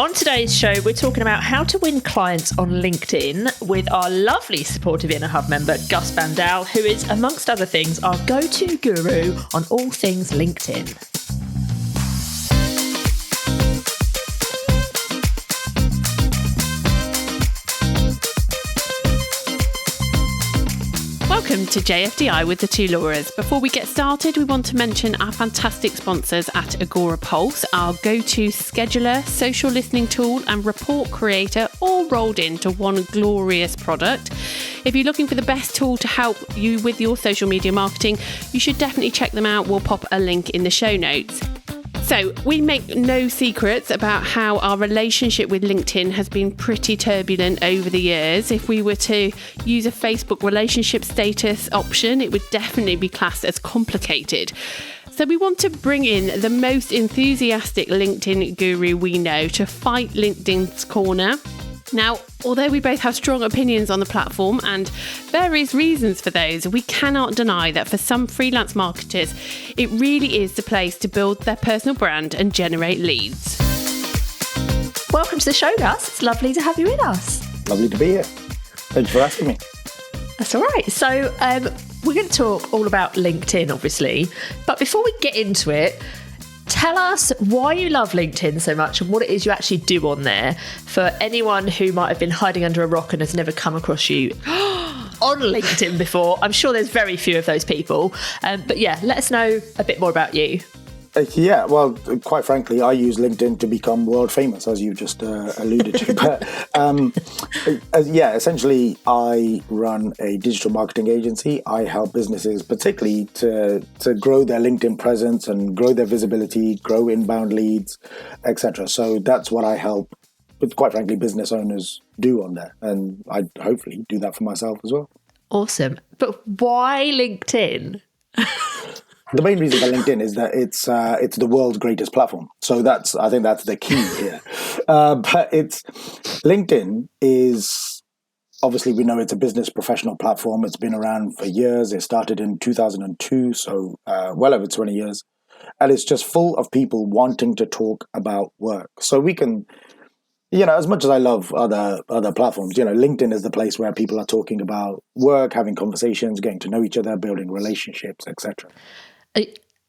On today's show, we're talking about how to win clients on LinkedIn with our lovely supportive Inner Hub member, Gus Bhandal, who is, amongst other things, our go-to guru on all things LinkedIn. Welcome to JFDI with the two Lauras. Before we get started, we want to mention our fantastic sponsors at Agora Pulse, our go-to scheduler, social listening tool and report creator, all rolled into one glorious product. If you're looking for the best tool to help you with your social media marketing, you should definitely check them out. We'll pop a link in the show notes. So we make no secrets about how our relationship with LinkedIn has been pretty turbulent over the years. If we were to use a Facebook relationship status option, it would definitely be classed as complicated. So we want to bring in the most enthusiastic LinkedIn guru we know to fight LinkedIn's corner. Now, although we both have strong opinions on the platform and various reasons for those, we cannot deny that for some freelance marketers, it really is the place to build their personal brand and generate leads. Welcome to the show, Gus. It's lovely to have you with us. Lovely to be here. Thanks for asking me. That's all right. So we're going to talk all about LinkedIn, obviously. But before we get into it, tell us why you love LinkedIn so much and what it is you actually do on there for anyone who might have been hiding under a rock and has never come across you on LinkedIn before. I'm sure there's very few of those people. But yeah, let us know a bit more about you. Yeah, well, quite frankly, I use LinkedIn to become world famous, as you just alluded to. But essentially, I run a digital marketing agency. I help businesses particularly to grow their LinkedIn presence and grow their visibility, grow inbound leads, etc. So that's what I help, with quite frankly, business owners do on there. And I hopefully do that for myself as well. Awesome. But why LinkedIn? The main reason for LinkedIn is that it's the world's greatest platform. So I think that's the key here. But LinkedIn is, obviously we know it's a business professional platform. It's been around for years. It started in 2002, so well over 20 years. And it's just full of people wanting to talk about work. So we can, as much as I love other platforms, LinkedIn is the place where people are talking about work, having conversations, getting to know each other, building relationships, etc.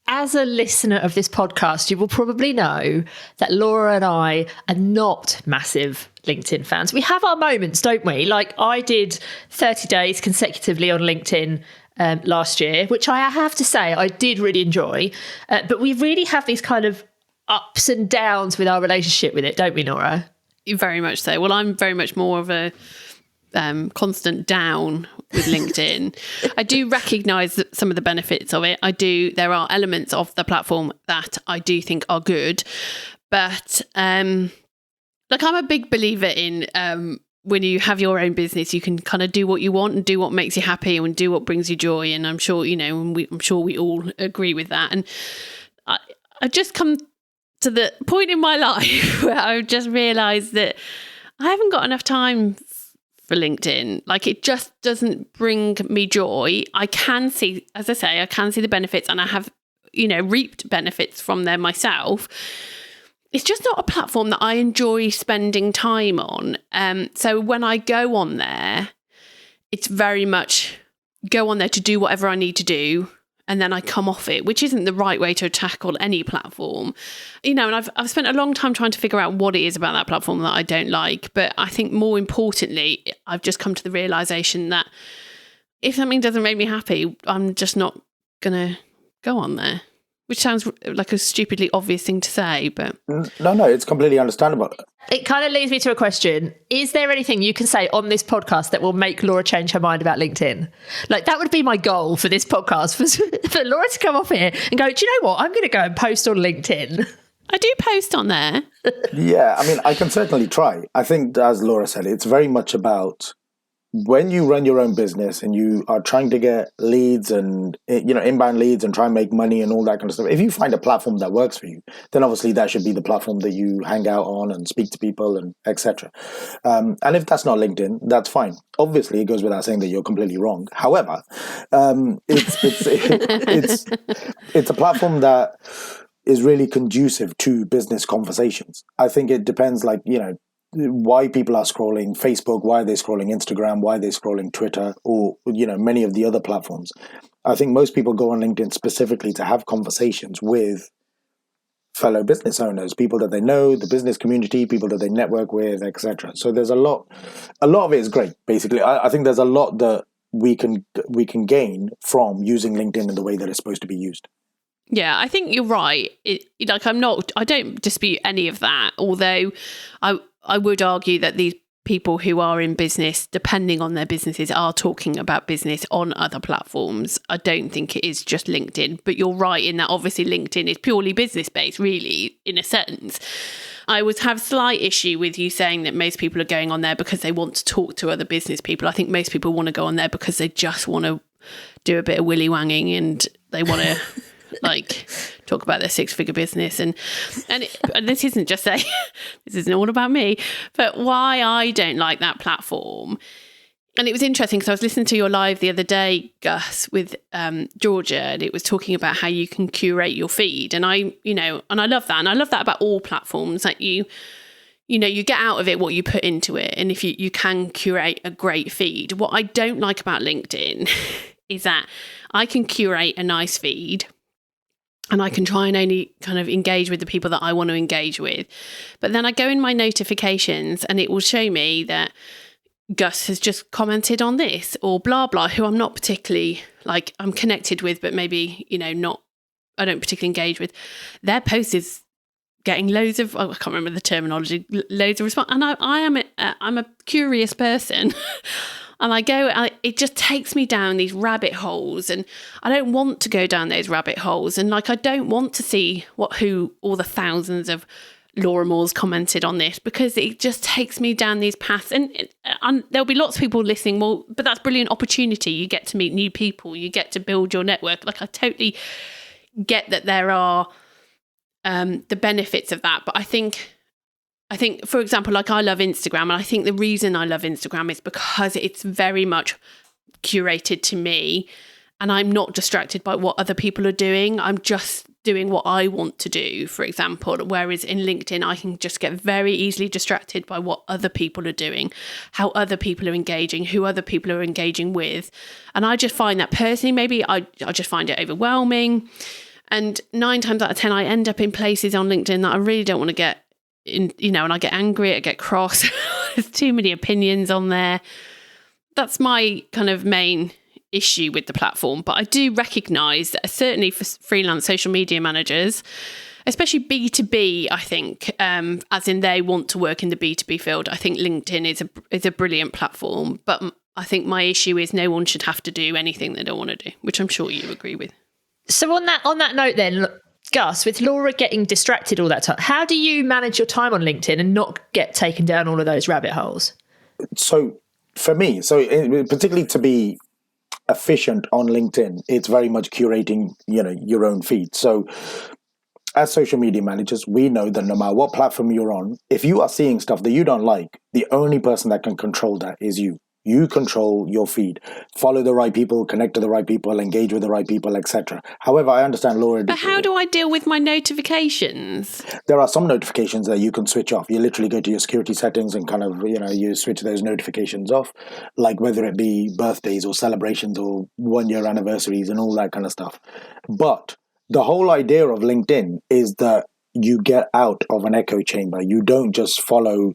As a listener of this podcast, you will probably know that Laura and I are not massive LinkedIn fans. We have our moments, don't we? Like I did 30 days consecutively on LinkedIn last year, which I have to say I did really enjoy. But we really have these kind of ups and downs with our relationship with it, don't we, Nora? Very much so. Well, I'm very much more of a constant down with LinkedIn. I do recognise some of the benefits of it. There are elements of the platform that I do think are good, but I'm a big believer in when you have your own business, you can kind of do what you want and do what makes you happy and do what brings you joy. And I'm sure we all agree with that. And I've just come to the point in my life where I've just realised that I haven't got enough time for LinkedIn. Like it just doesn't bring me joy. I can see the benefits and I have, reaped benefits from there myself. It's just not a platform that I enjoy spending time on. So when I go on there, it's very much go on there to do whatever I need to do. And then I come off it, which isn't the right way to tackle any platform. And I've spent a long time trying to figure out what it is about that platform that I don't like. But I think more importantly, I've just come to the realization that if something doesn't make me happy, I'm just not going to go on there. Which sounds like a stupidly obvious thing to say, but... No, it's completely understandable. It kind of leads me to a question. Is there anything you can say on this podcast that will make Laura change her mind about LinkedIn? Like, that would be my goal for this podcast, for Laura to come off here and go, do you know what? I'm going to go and post on LinkedIn. I do post on there. Yeah, I can certainly try. I think, as Laura said, it's very much about when you run your own business and you are trying to get leads and, inbound leads and try and make money and all that kind of stuff, if you find a platform that works for you, then obviously that should be the platform that you hang out on and speak to people and etc. And if that's not LinkedIn, that's fine. Obviously, it goes without saying that you're completely wrong. However, it's a platform that is really conducive to business conversations. I think it depends, like, why people are scrolling Facebook, why are they scrolling Instagram, why are they scrolling Twitter, or, many of the other platforms. I think most people go on LinkedIn specifically to have conversations with fellow business owners, people that they know, the business community, people that they network with, etc. So there's a lot of it is great. Basically, I think there's a lot that we can gain from using LinkedIn in the way that it's supposed to be used. Yeah, I think you're right. I don't dispute any of that. Although I would argue that these people who are in business, depending on their businesses, are talking about business on other platforms. I don't think it is just LinkedIn, but you're right in that obviously LinkedIn is purely business based, really, in a sense. I would have slight issue with you saying that most people are going on there because they want to talk to other business people. I think most people want to go on there because they just want to do a bit of willy wanging and they want to talk about their 6-figure business and this isn't just this isn't all about me, but why I don't like that platform. And it was interesting because I was listening to your live the other day, Gus, with Georgia, and it was talking about how you can curate your feed, and I love that, and I love that about all platforms, that you get out of it what you put into it, and if you can curate a great feed. What I don't like about LinkedIn is that I can curate a nice feed and I can try and only kind of engage with the people that I want to engage with. But then I go in my notifications and it will show me that Gus has just commented on this, or blah, blah, who I'm not particularly, I'm connected with, but maybe, I don't particularly engage with. Their post is getting loads of, I can't remember the terminology, loads of response. And I'm a curious person. And it just takes me down these rabbit holes, and I don't want to go down those rabbit holes. And I don't want to see who all the thousands of Laura Moore's commented on this, because it just takes me down these paths. And there'll be lots of people listening. Well, but that's brilliant opportunity. You get to meet new people. You get to build your network. I totally get that there are the benefits of that. But I think, for example, I love Instagram, and I think the reason I love Instagram is because it's very much curated to me, and I'm not distracted by what other people are doing. I'm just doing what I want to do, for example. Whereas in LinkedIn, I can just get very easily distracted by what other people are doing, how other people are engaging, who other people are engaging with. And I just find that personally, maybe I just find it overwhelming. And 9 times out of 10, I end up in places on LinkedIn that I really don't want to get in, and I get angry, I get cross. There's too many opinions on there. That's my kind of main issue with the platform. But I do recognise that certainly for freelance social media managers, especially B2B, I think, as in they want to work in the B2B field, I think LinkedIn is a brilliant platform. But I think my issue is no one should have to do anything they don't want to do, which I'm sure you agree with. So on that note then, Gus, with Laura getting distracted all that time, how do you manage your time on LinkedIn and not get taken down all of those rabbit holes? So for me, particularly to be efficient on LinkedIn, it's very much curating, your own feed. So as social media managers, we know that no matter what platform you're on, if you are seeing stuff that you don't like, the only person that can control that is you. You control your feed. Follow the right people, connect to the right people, engage with the right people, etc. However, I understand, Laura. But how do I deal with my notifications? There are some notifications that you can switch off. You literally go to your security settings and kind of, you switch those notifications off, like whether it be birthdays or celebrations or 1-year anniversaries and all that kind of stuff. But the whole idea of LinkedIn is that you get out of an echo chamber. You don't just follow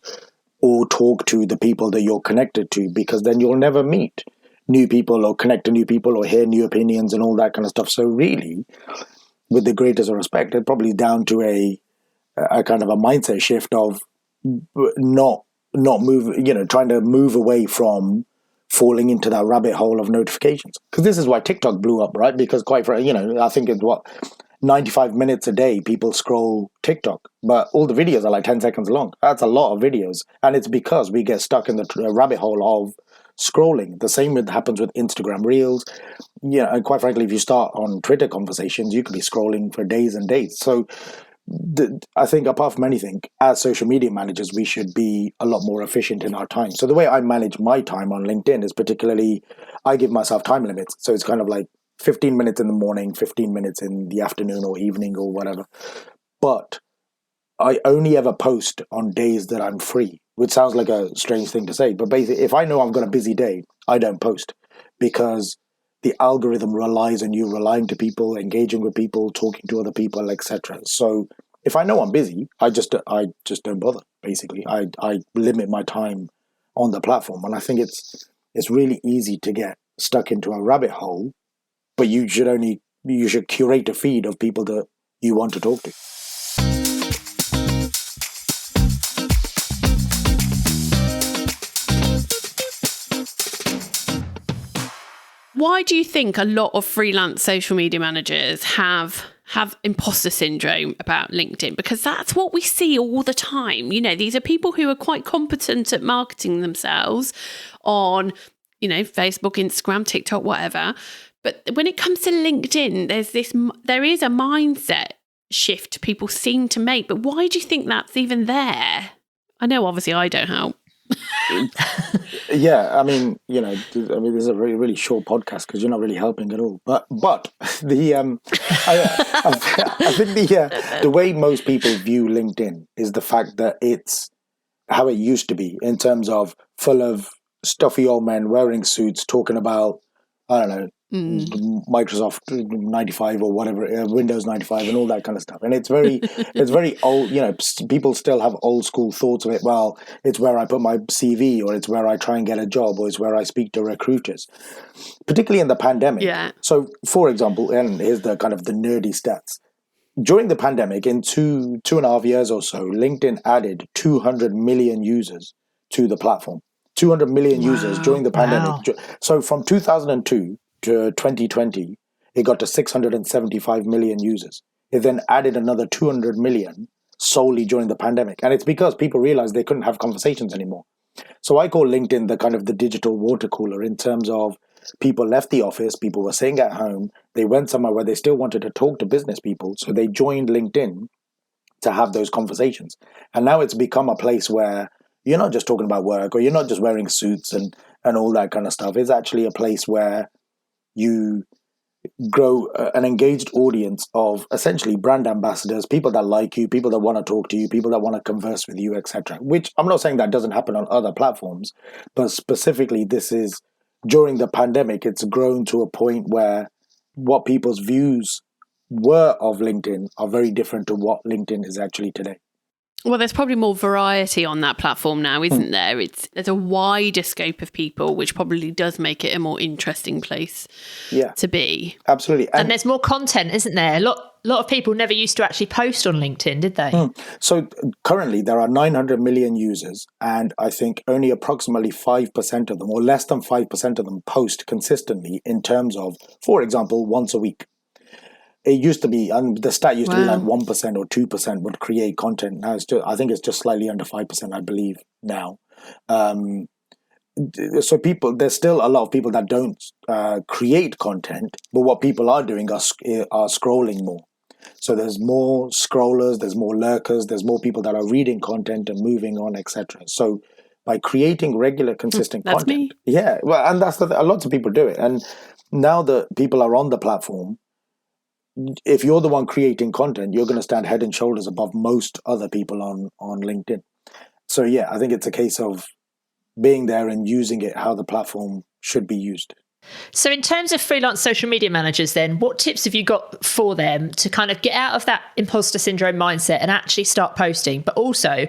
or talk to the people that you're connected to, because then you'll never meet new people or connect to new people or hear new opinions and all that kind of stuff. So really, with the greatest respect, it's probably down to a kind of a mindset shift of not move, trying to move away from falling into that rabbit hole of notifications. Because this is why TikTok blew up, right? Because quite frankly, I think it's 95 minutes a day people scroll TikTok, but all the videos are like 10 seconds long. That's a lot of videos. And it's because we get stuck in the rabbit hole of scrolling. The same happens with Instagram Reels. And quite frankly, if you start on Twitter conversations, you could be scrolling for days and days. So I think apart from anything, as social media managers, we should be a lot more efficient in our time. So the way I manage my time on LinkedIn is particularly, I give myself time limits. So it's kind of like, 15 minutes in the morning, 15 minutes in the afternoon or evening or whatever. But I only ever post on days that I'm free, which sounds like a strange thing to say. But basically, if I know I've got a busy day, I don't post because the algorithm relies on you relying to people, engaging with people, talking to other people, etc. So if I know I'm busy, I just don't bother. Basically, I limit my time on the platform, and I think it's really easy to get stuck into a rabbit hole. But you should curate a feed of people that you want to talk to. Why do you think a lot of freelance social media managers have imposter syndrome about LinkedIn? Because that's what we see all the time. You know, these are people who are quite competent at marketing themselves on, you know, Facebook, Instagram, TikTok, whatever. But when it comes to LinkedIn, there is a mindset shift people seem to make. But why do you think that's even there? I know, obviously, I don't help. Yeah, I mean, this is a really, really short podcast because you're not really helping at all. But the I think the way most people view LinkedIn is the fact that it's how it used to be in terms of full of stuffy old men wearing suits talking about, I don't know, Microsoft 95 or whatever, Windows 95 and all that kind of stuff. And it's very old, people still have old school thoughts of it. Well, it's where I put my CV, or it's where I try and get a job, or it's where I speak to recruiters, particularly in the pandemic. Yeah. So for example, and here's the kind of the nerdy stats. During the pandemic, in two and a half years or so, LinkedIn added 200 million users to the platform. 200 million users during the pandemic. Wow. So from 2002 to 2020, it got to 675 million users. It then added another 200 million solely during the pandemic. And it's because people realized they couldn't have conversations anymore. So I call LinkedIn the kind of the digital water cooler in terms of people left the office, people were staying at home, they went somewhere where they still wanted to talk to business people. So they joined LinkedIn to have those conversations. And now it's become a place where you're not just talking about work, or you're not just wearing suits and all that kind of stuff. It's actually a place where you grow an engaged audience of essentially brand ambassadors, people that like you, people that want to talk to you, people that want to converse with you, etc. Which I'm not saying that doesn't happen on other platforms, but specifically this is during the pandemic, it's grown to a point where what people's views were of LinkedIn are very different to what LinkedIn is actually today. Well, there's probably more variety on that platform now, isn't there? There's a wider scope of people, which probably does make it a more interesting place to be. Absolutely. And there's more content, isn't there? A lot of people never used to actually post on LinkedIn, did they? So currently there are 900 million users, and I think only approximately 5% of them, or less than 5% of them, post consistently in terms of, for example, once a week. It used to be, and the stat used to be like 1% or 2% would create content. Now I think it's just slightly under 5%, I believe now. So there's still a lot of people that don't create content, but what people are doing are scrolling more. So there's more scrollers, there's more lurkers, there's more people that are reading content and moving on, etc. So by creating regular, consistent That's content, me. yeah, well, and that's lots of people do it, and now that people are on the platform, if you're the one creating content, you're going to stand head and shoulders above most other people on LinkedIn. So yeah, I think it's a case of being there and using it how the platform should be used. So in terms of freelance social media managers then, what tips have you got for them to kind of get out of that imposter syndrome mindset and actually start posting, but also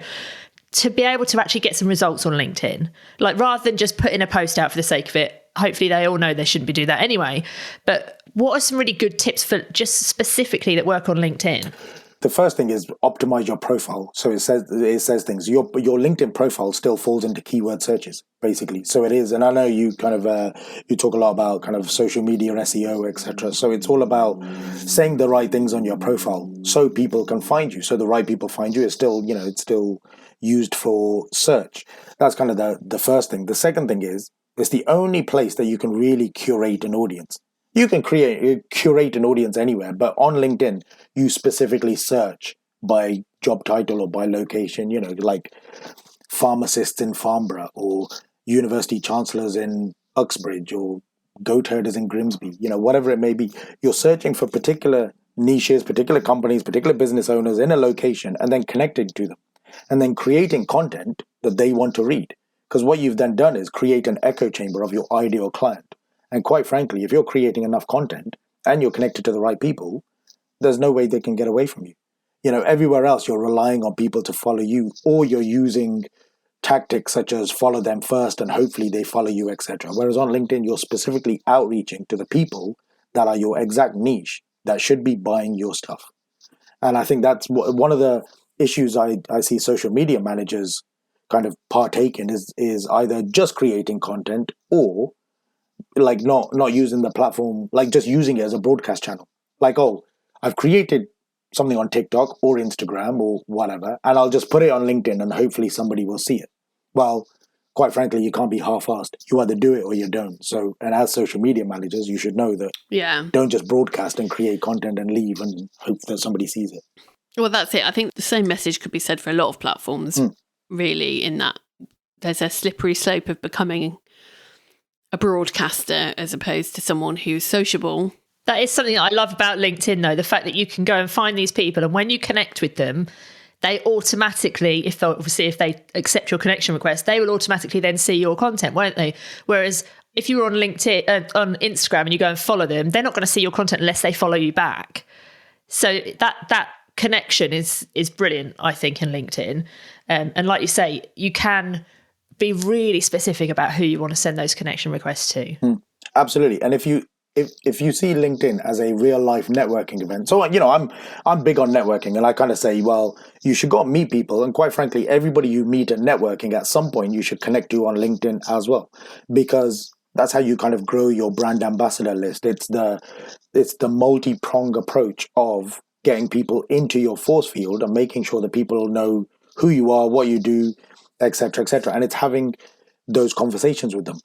to be able to actually get some results on LinkedIn? Like, rather than just putting a post out for the sake of it, hopefully they all know they shouldn't be doing that anyway. But what are some really good tips for just specifically that work on LinkedIn? The first thing is optimize your profile. So it says things. Your LinkedIn profile still falls into keyword searches, basically. So it is, and I know you kind of you talk a lot about kind of social media SEO, etc. So it's all about saying the right things on your profile so people can find you. So the right people find you. It's still, it's still used for search. That's kind of the first thing. The second thing is, it's the only place that you can really curate an audience. You can curate an audience anywhere, but on LinkedIn, you specifically search by job title or by location, like pharmacists in Farnborough or university chancellors in Uxbridge or goat herders in Grimsby, whatever it may be. You're searching for particular niches, particular companies, particular business owners in a location, and then connecting to them, and then creating content that they want to read. Because what you've then done is create an echo chamber of your ideal client. And quite frankly, if you're creating enough content and you're connected to the right people, there's no way they can get away from you. Everywhere else, you're relying on people to follow you, or you're using tactics such as follow them first and hopefully they follow you, etc. Whereas on LinkedIn, you're specifically outreaching to the people that are your exact niche that should be buying your stuff. And I think that's one of the issues I see social media managers kind of partake in is either just creating content or like not using the platform, like just using it as a broadcast channel. Like, oh, I've created something on TikTok or Instagram or whatever, and I'll just put it on LinkedIn and hopefully somebody will see it. Well, quite frankly, you can't be half-assed. You either do it or you don't. So, and as social media managers, you should know that don't just broadcast and create content and leave and hope that somebody sees it. Well, that's it. I think the same message could be said for a lot of platforms, really, in that there's a slippery slope of becoming a broadcaster as opposed to someone who's sociable. That is something I love about LinkedIn, though, the fact that you can go and find these people, and when you connect with them, they automatically, if they accept your connection request, they will automatically then see your content, won't they? Whereas if you were on LinkedIn, on Instagram, and you go and follow them, they're not going to see your content unless they follow you back. So that connection is brilliant, I think, in LinkedIn. And like you say, you can be really specific about who you want to send those connection requests to. Absolutely. And if you see LinkedIn as a real life networking event, so I'm big on networking, and I kind of say, well, you should go and meet people, and quite frankly, everybody you meet at networking at some point you should connect to on LinkedIn as well, because that's how you kind of grow your brand ambassador list. It's the multi-pronged approach of getting people into your force field and making sure that people know who you are, what you do, etc., etc., and it's having those conversations with them.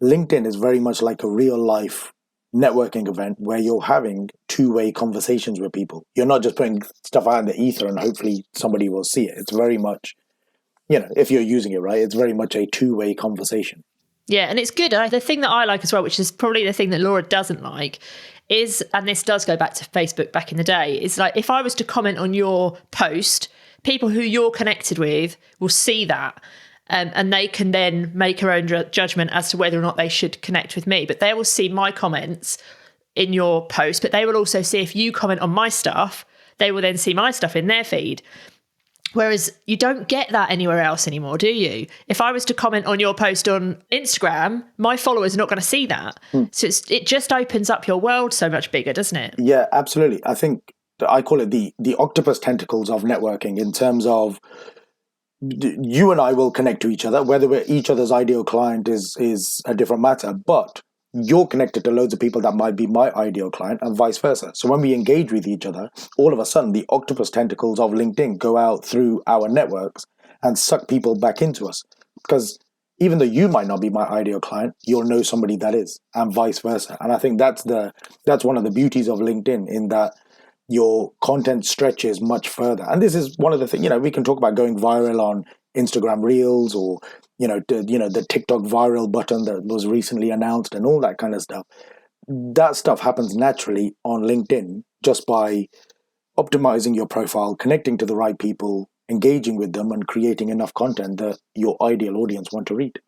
LinkedIn is very much like a real life networking event where you're having two-way conversations with people. You're not just putting stuff out in the ether and hopefully somebody will see it. It's very much, if you're using it right, it's very much a two-way conversation. Yeah, and it's good. The thing that I like as well, which is probably the thing that Laura doesn't like, is, and this does go back to Facebook back in the day, is like if I was to comment on your post, people who you're connected with will see that. And they can then make their own judgment as to whether or not they should connect with me. But they will see my comments in your post, but they will also see if you comment on my stuff, they will then see my stuff in their feed. Whereas you don't get that anywhere else anymore, do you? If I was to comment on your post on Instagram, my followers are not going to see that. So it just opens up your world so much bigger, doesn't it? Yeah, absolutely. I think I call it the octopus tentacles of networking, in terms of you and I will connect to each other. Whether we're each other's ideal client is a different matter, but you're connected to loads of people that might be my ideal client and vice versa. So when we engage with each other, all of a sudden the octopus tentacles of LinkedIn go out through our networks and suck people back into us. Because even though you might not be my ideal client, you'll know somebody that is, and vice versa. And I think that's one of the beauties of LinkedIn, in that your content stretches much further. And this is one of the things, we can talk about going viral on Instagram Reels, or, the TikTok viral button that was recently announced and all that kind of stuff. That stuff happens naturally on LinkedIn just by optimizing your profile, connecting to the right people, engaging with them, and creating enough content that your ideal audience want to read.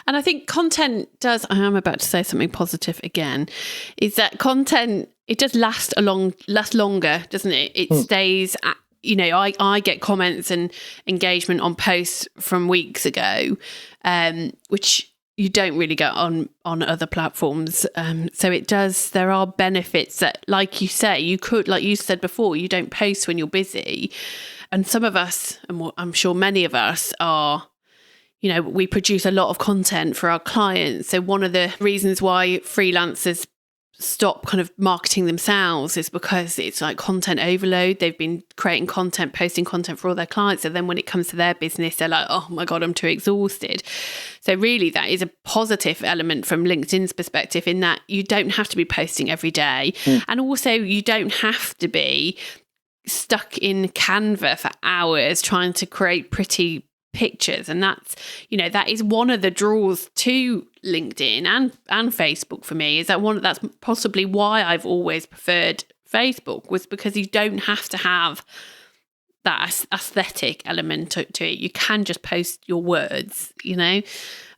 And I think content does, I am about to say something positive again, is that content, it does last longer, doesn't it? It stays, I get comments and engagement on posts from weeks ago, which you don't really get on other platforms. So it does, there are benefits that, like you say, you could, like you said before, you don't post when you're busy. And some of us, and I'm sure many of us are, we produce a lot of content for our clients. So one of the reasons why freelancers stop kind of marketing themselves is because it's like content overload. They've been creating content, posting content for all their clients. And then when it comes to their business, they're like, oh my God, I'm too exhausted. So really that is a positive element from LinkedIn's perspective, in that you don't have to be posting every day. And also you don't have to be stuck in Canva for hours trying to create pretty pictures. And that's, that is one of the draws to LinkedIn and Facebook for me, is that's possibly why I've always preferred Facebook, was because you don't have to have that aesthetic element to it. You can just post your words,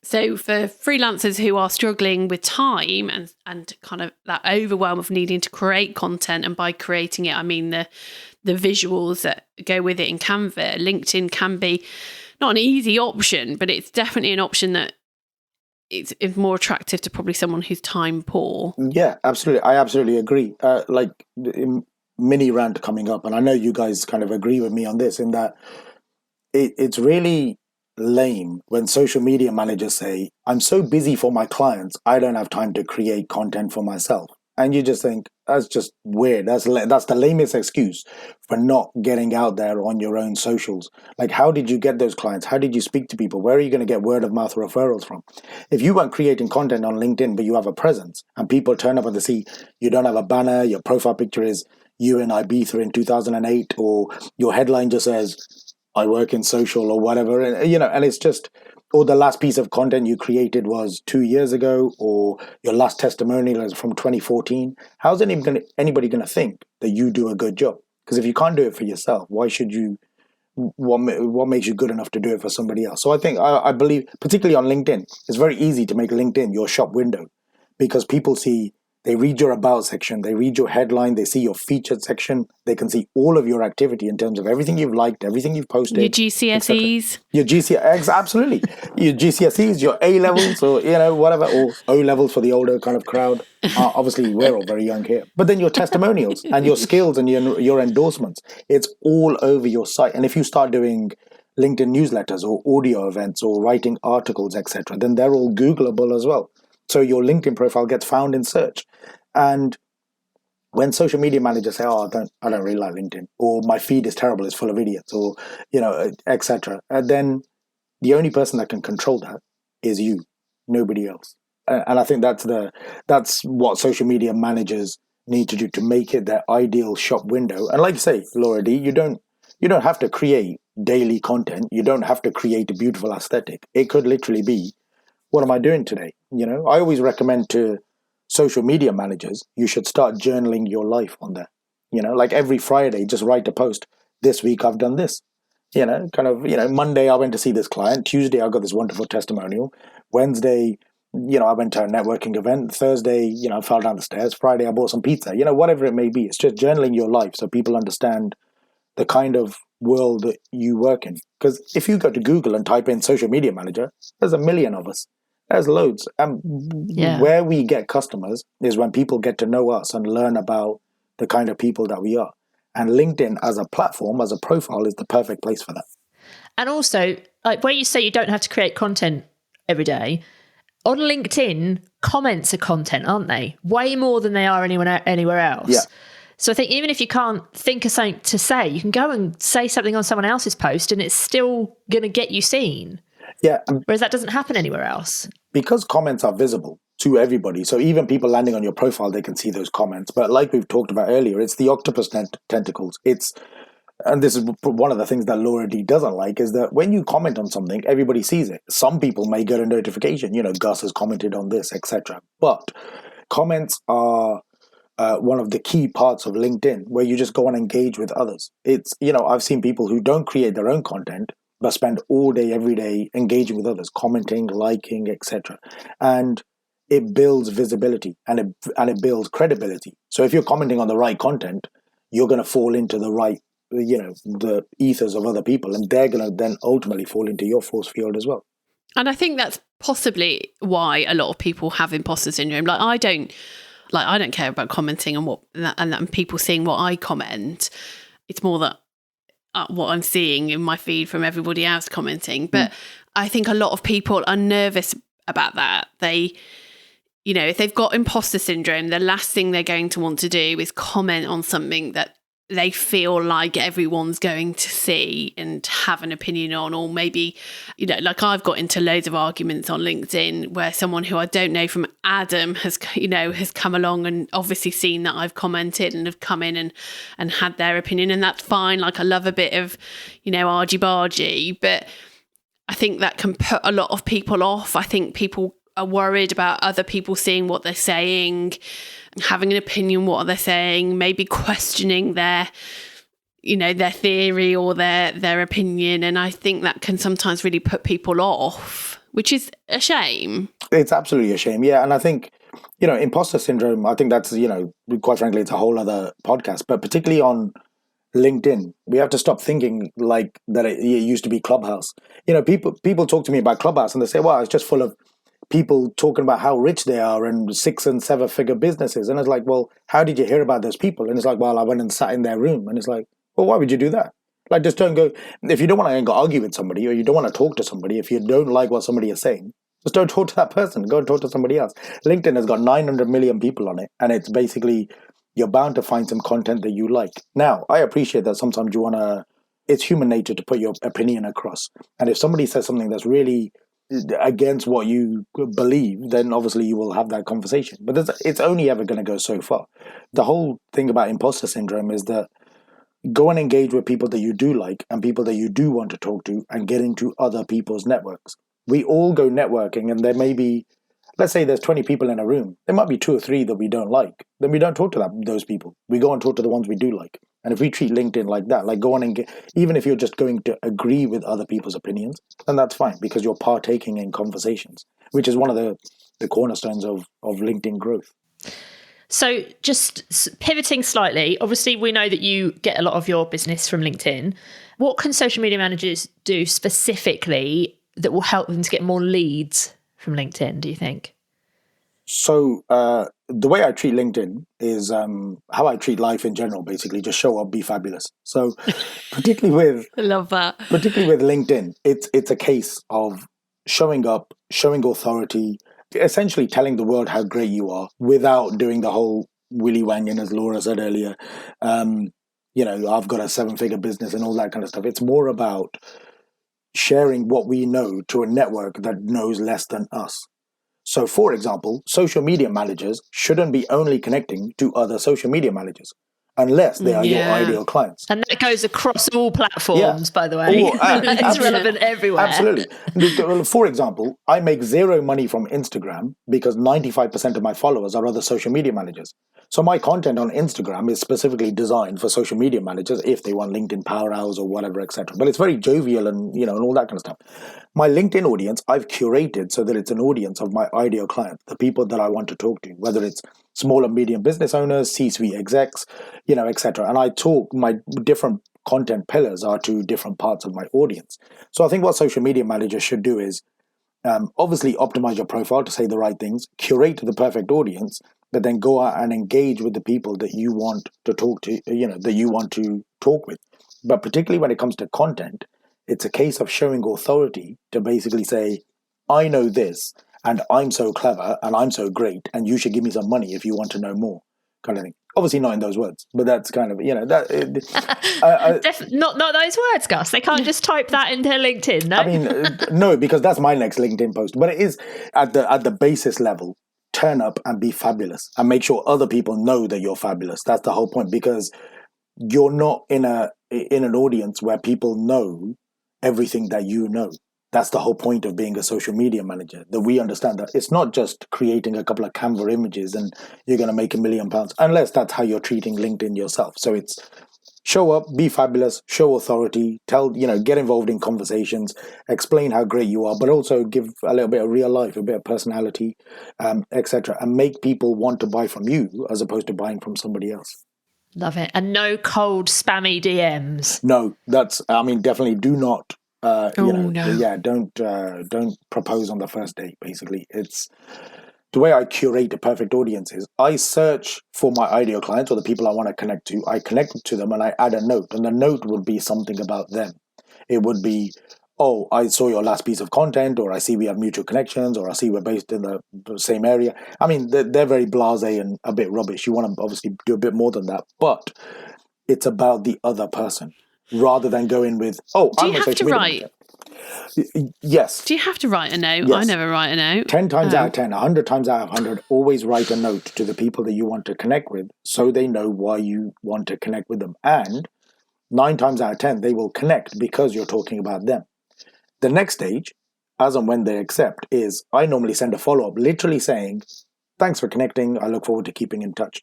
So for freelancers who are struggling with time and kind of that overwhelm of needing to create content, and by creating it, I mean the visuals that go with it in Canva, LinkedIn can be not an easy option, but it's definitely an option that it's more attractive to probably someone who's time poor. Yeah, absolutely. I absolutely agree. Mini rant coming up, and I know you guys kind of agree with me on this, in that it's really lame when social media managers say, I'm so busy for my clients, I don't have time to create content for myself. And you just think, that's just weird. That's the lamest excuse for not getting out there on your own socials. Like, how did you get those clients? How did you speak to people? Where are you going to get word of mouth referrals from? If you weren't creating content on LinkedIn, but you have a presence, and people turn up and they see you don't have a banner, your profile picture is you in Ibiza in 2008, or your headline just says, I work in social or whatever, and it's just, or the last piece of content you created was 2 years ago, or your last testimonial is from 2014. How's anybody going to think that you do a good job? Because if you can't do it for yourself, why should you? What makes you good enough to do it for somebody else? So I believe, particularly on LinkedIn, it's very easy to make LinkedIn your shop window, because people see. They read your about section, they read your headline, they see your featured section, they can see all of your activity in terms of everything you've liked, everything you've posted. Your GCSEs. Your GCSEs, absolutely. Your GCSEs, your A levels, or, whatever, or O levels for the older kind of crowd. Obviously, we're all very young here. But then your testimonials and your skills and your endorsements, it's all over your site. And if you start doing LinkedIn newsletters or audio events or writing articles, etc., then they're all Googleable as well. So your LinkedIn profile gets found in search. And when social media managers say, I don't really like LinkedIn, or my feed is terrible, it's full of idiots, or, etc., then the only person that can control that is you, nobody else. And I think that's what social media managers need to do to make it their ideal shop window. And like you say, Laura D, you don't have to create daily content. You don't have to create a beautiful aesthetic. It could literally be, what am I doing today? I always recommend to social media managers, you should start journaling your life on there. Like every Friday, just write a post. This week I've done this. Monday I went to see this client. Tuesday I got this wonderful testimonial. Wednesday, I went to a networking event. Thursday, I fell down the stairs. Friday I bought some pizza. Whatever it may be. It's just journaling your life so people understand the kind of world that you work in. Because if you go to Google and type in social media manager, there's a million of us. There's loads. Where we get customers is when people get to know us and learn about the kind of people that we are. And LinkedIn as a platform, as a profile, is the perfect place for that. And also, like where you say you don't have to create content every day, on LinkedIn, comments are content, aren't they? Way more than they are anywhere else. Yeah. So I think even if you can't think of something to say, you can go and say something on someone else's post and it's still going to get you seen. Yeah. Whereas that doesn't happen anywhere else. Because comments are visible to everybody. So even people landing on your profile, they can see those comments. But like we've talked about earlier, it's the octopus tentacles. And this is one of the things that Laura D doesn't like, is that when you comment on something, everybody sees it. Some people may get a notification, Gus has commented on this, etc. But comments are one of the key parts of LinkedIn, where you just go and engage with others. It's, I've seen people who don't create their own content, but spend all day, every day engaging with others, commenting, liking, etc. And it builds visibility and it builds credibility. So if you're commenting on the right content, you're going to fall into the right, the ethos of other people, and they're going to then ultimately fall into your force field as well. And I think that's possibly why a lot of people have imposter syndrome. I don't care about commenting on and people seeing what I comment. It's more that what I'm seeing in my feed from everybody else commenting. But I think a lot of people are nervous about that. They, if they've got imposter syndrome, the last thing they're going to want to do is comment on something that they feel like everyone's going to see and have an opinion on, or maybe, like I've got into loads of arguments on LinkedIn where someone who I don't know from Adam has come along and obviously seen that I've commented and have come in and had their opinion, and that's fine. Like I love a bit of, argy-bargy, but I think that can put a lot of people off. I think people are worried about other people seeing what they're saying, having an opinion what they're saying, maybe questioning their theory or their opinion. And I think that can sometimes really put people off, which is a shame. It's absolutely a shame. Yeah. And I think, imposter syndrome, I think that's, quite frankly, it's a whole other podcast, but particularly on LinkedIn, we have to stop thinking like that it used to be Clubhouse. People talk to me about Clubhouse and they say, well, it's just full of people talking about how rich they are and 6- and 7-figure businesses. And it's like, well, how did you hear about those people? And it's like, well, I went and sat in their room. And it's like, well, why would you do that? Like, just don't go. If you don't want to go argue with somebody, or you don't want to talk to somebody, if you don't like what somebody is saying, just don't talk to that person. Go and talk to somebody else. LinkedIn has got 900 million people on it. And it's basically, you're bound to find some content that you like. Now, I appreciate that sometimes you want to, it's human nature to put your opinion across. And if somebody says something that's really against what you believe, then obviously you will have that conversation. But it's only ever going to go so far. The whole thing about imposter syndrome is that go and engage with people that you do like and people that you do want to talk to and get into other people's networks. We all go networking and there may be, let's say there's 20 people in a room. There might be 2 or 3 that we don't like. Then we don't talk to those people. We go and talk to the ones we do like. And if we treat LinkedIn like that, like go on and even if you're just going to agree with other people's opinions, then that's fine because you're partaking in conversations, which is one of the cornerstones of LinkedIn growth. So just pivoting slightly, obviously we know that you get a lot of your business from LinkedIn. What can social media managers do specifically that will help them to get more leads from LinkedIn, do you think? So the way I treat LinkedIn is how I treat life in general, basically. Just show up, be fabulous. So particularly with I love that. Particularly with LinkedIn, it's a case of showing up, showing authority, essentially telling the world how great you are without doing the whole willy wanging, as Laura said earlier. I've got a 7-figure business and all that kind of stuff. It's more about sharing what we know to a network that knows less than us. So, for example, social media managers shouldn't be only connecting to other social media managers unless they are your ideal clients. And that goes across all platforms, by the way. It's relevant everywhere. Absolutely. For example, I make zero money from Instagram because 95% of my followers are other social media managers. So my content on Instagram is specifically designed for social media managers if they want LinkedIn Power Hours or whatever, etc. But it's very jovial and and all that kind of stuff. My LinkedIn audience, I've curated so that it's an audience of my ideal client, the people that I want to talk to, whether it's small and medium business owners, C-suite execs, etc. And I talk, my different content pillars are to different parts of my audience. So I think what social media managers should do is obviously optimize your profile to say the right things, curate the perfect audience, but then go out and engage with the people that you want to talk to, that you want to talk with. But particularly when it comes to content, it's a case of showing authority to basically say, I know this, and I'm so clever, and I'm so great, and you should give me some money if you want to know more, kind of thing. Obviously not in those words, but that's kind of, not those words, Gus. They can't just type that into LinkedIn, no? I mean, no, because that's my next LinkedIn post. But it is at the basis level, turn up and be fabulous and make sure other people know that you're fabulous. That's the whole point, because you're not in an audience where people know everything that you know. That's the whole point of being a social media manager, that we understand that it's not just creating a couple of Canva images and you're going to make £1 million, unless that's how you're treating LinkedIn yourself. So it's show up, be fabulous, show authority, get involved in conversations, explain how great you are, but also give a little bit of real life, a bit of personality, etc., and make people want to buy from you as opposed to buying from somebody else. Love it. And no cold, spammy DMs. No, definitely do not. No. Don't propose on the first date. Basically, it's the way I curate the perfect audience is I search for my ideal clients or the people I want to connect to. I connect to them and I add a note, and the note would be something about them. It would be, oh, I saw your last piece of content, or I see we have mutual connections, or I see we're based in the same area. I mean, they're very blasé and a bit rubbish. You want to obviously do a bit more than that, but it's about the other person. Rather than go in with, do you have to write? Yes. Do you have to write a note? Yes. I never write a note. 10 times out of 10, 100 times out of 100, always write a note to the people that you want to connect with so they know why you want to connect with them. And 9 times out of 10, they will connect because you're talking about them. The next stage, as and when they accept, is I normally send a follow-up literally saying, thanks for connecting. I look forward to keeping in touch.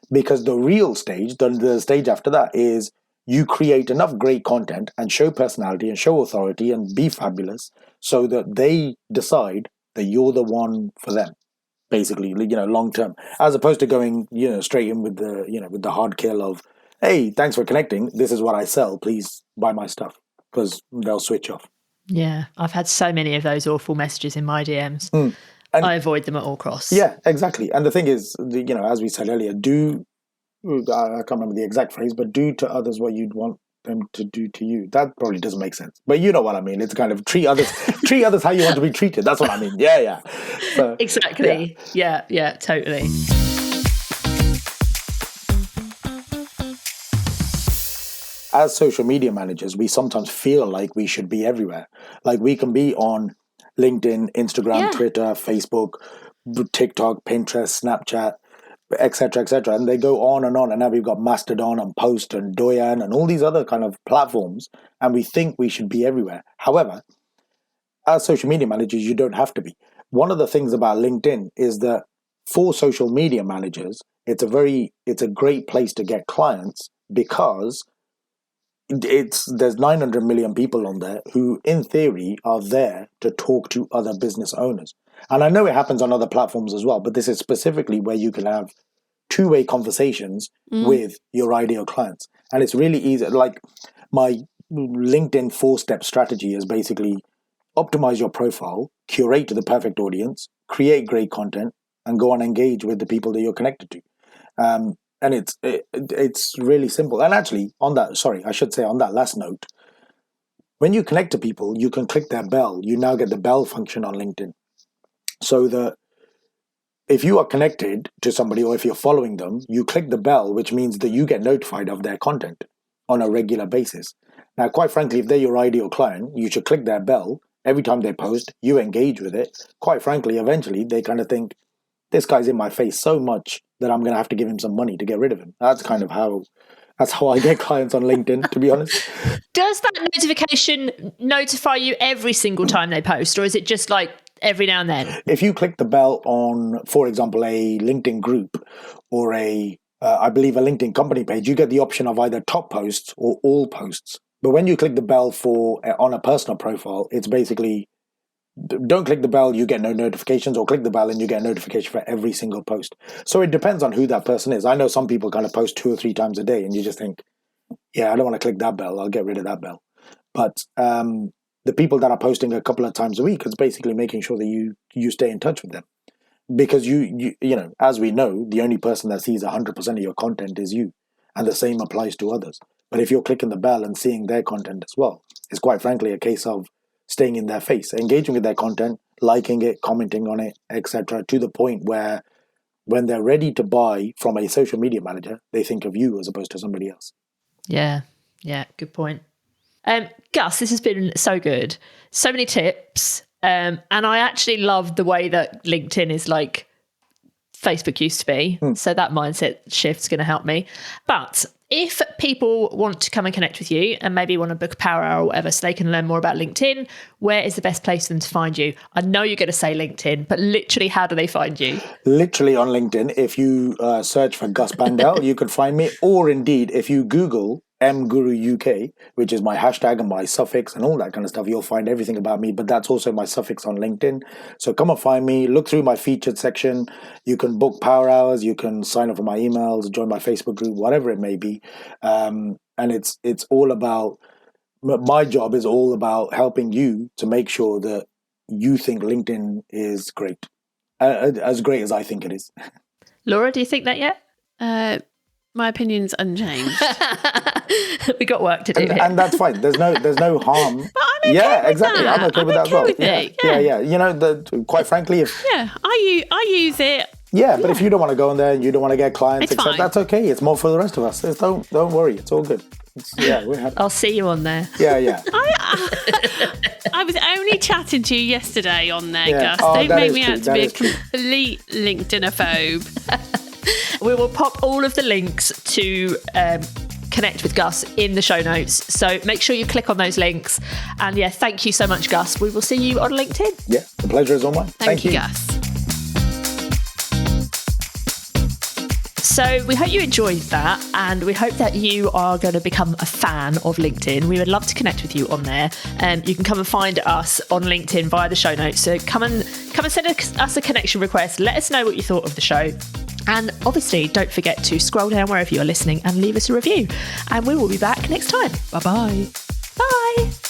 Because the real stage, the stage after that, is you create enough great content and show personality and show authority and be fabulous so that they decide that you're the one for them, basically, long term, as opposed to going, straight in with the hard kill of, hey, thanks for connecting. This is what I sell. Please buy my stuff, because they'll switch off. Yeah, I've had so many of those awful messages in my DMs. And I avoid them at all costs. Yeah, exactly. And the thing is, as we said earlier, I can't remember the exact phrase, but do to others what you'd want them to do to you. That probably doesn't make sense, but you know what I mean. It's kind of treat others how you want to be treated. That's what I mean. Yeah. So, exactly. Yeah, totally. As social media managers, we sometimes feel like we should be everywhere. Like we can be on LinkedIn, Instagram, Twitter, Facebook, TikTok, Pinterest, Snapchat, etc., and they go on. And now we've got Mastodon and Post and Doyan and all these other kind of platforms, and we think we should be everywhere. However, as social media managers, you don't have to be. One of the things about LinkedIn is that for social media managers, it's a great place to get clients, because there's 900 million people on there who, in theory, are there to talk to other business owners. And I know it happens on other platforms as well, but this is specifically where you can have two-way conversations with your ideal clients. And it's really easy. Like my LinkedIn 4-step strategy is basically optimize your profile, curate the perfect audience, create great content, and go and engage with the people that you're connected to. And it's really simple. And actually, on that last note, when you connect to people, you can click their bell. You now get the bell function on LinkedIn. So that if you are connected to somebody or if you're following them, you click the bell, which means that you get notified of their content on a regular basis. Now, quite frankly, if they're your ideal client, you should click their bell. Every time they post, you engage with it. Quite frankly, eventually, they kind of think, this guy's in my face so much that I'm going to have to give him some money to get rid of him. That's how I get clients on LinkedIn, to be honest. Does that notification notify you every single time they post, or is it just like every now and then? If you click the bell on, for example, a LinkedIn group or I believe a LinkedIn company page, you get the option of either top posts or all posts. But when you click the bell on a personal profile, it's basically, don't click the bell, you get no notifications, or click the bell and you get a notification for every single post. So it depends on who that person is. I know some people kind of post 2 or 3 times a day and you just think, yeah, I don't want to click that bell, I'll get rid of that bell. But the people that are posting a couple of times a week, it's basically making sure that you stay in touch with them. Because you as we know, the only person that sees 100% of your content is you. And the same applies to others. But if you're clicking the bell and seeing their content as well, it's quite frankly a case of staying in their face, engaging with their content, liking it, commenting on it, etc., to the point where when they're ready to buy from a social media manager, they think of you as opposed to somebody else. Yeah, good point. Gus, this has been so good. So many tips. And I actually love the way that LinkedIn is like Facebook used to be. So that mindset shift's going to help me. But if people want to come and connect with you and maybe want to book a power hour or whatever so they can learn more about LinkedIn, where is the best place for them to find you? I know you're going to say LinkedIn, but literally, how do they find you? Literally on LinkedIn. If you search for Gus Bhandal, you can find me. Or indeed, if you Google MGuru UK, which is my hashtag and my suffix and all that kind of stuff, you'll find everything about me. But that's also my suffix on LinkedIn. So come and find me, look through my featured section. You can book power hours, you can sign up for my emails, join my Facebook group, whatever it may be. And it's all about, my job is all about helping you to make sure that you think LinkedIn is great, as great as I think it is. Laura, do you think that yet? My opinion's unchanged. We got work to do here. And that's fine. There's no harm. But I'm okay with exactly. That. I'm okay with that as well. Yeah. You know, quite frankly, I use it. Yeah, but if you don't want to go in there and you don't want to get clients, etc., that's okay. It's more for the rest of us. Don't worry. It's all good. We're happy. I'll see you on there. Yeah. I was only chatting to you yesterday on there, Gus. Don't make me out to be a complete LinkedIn-ophobe. We will pop all of the links to connect connect with Gus in the show notes. So make sure you click on those links. And yeah, thank you so much, Gus. We will see you on LinkedIn. Yeah, the pleasure is all mine. Thank you, Gus. So we hope you enjoyed that, and we hope that you are going to become a fan of LinkedIn. We would love to connect with you on there. You can come and find us on LinkedIn via the show notes. So come and send us a connection request. Let us know what you thought of the show. And obviously, don't forget to scroll down wherever you're listening and leave us a review. And we will be back next time. Bye-bye. Bye.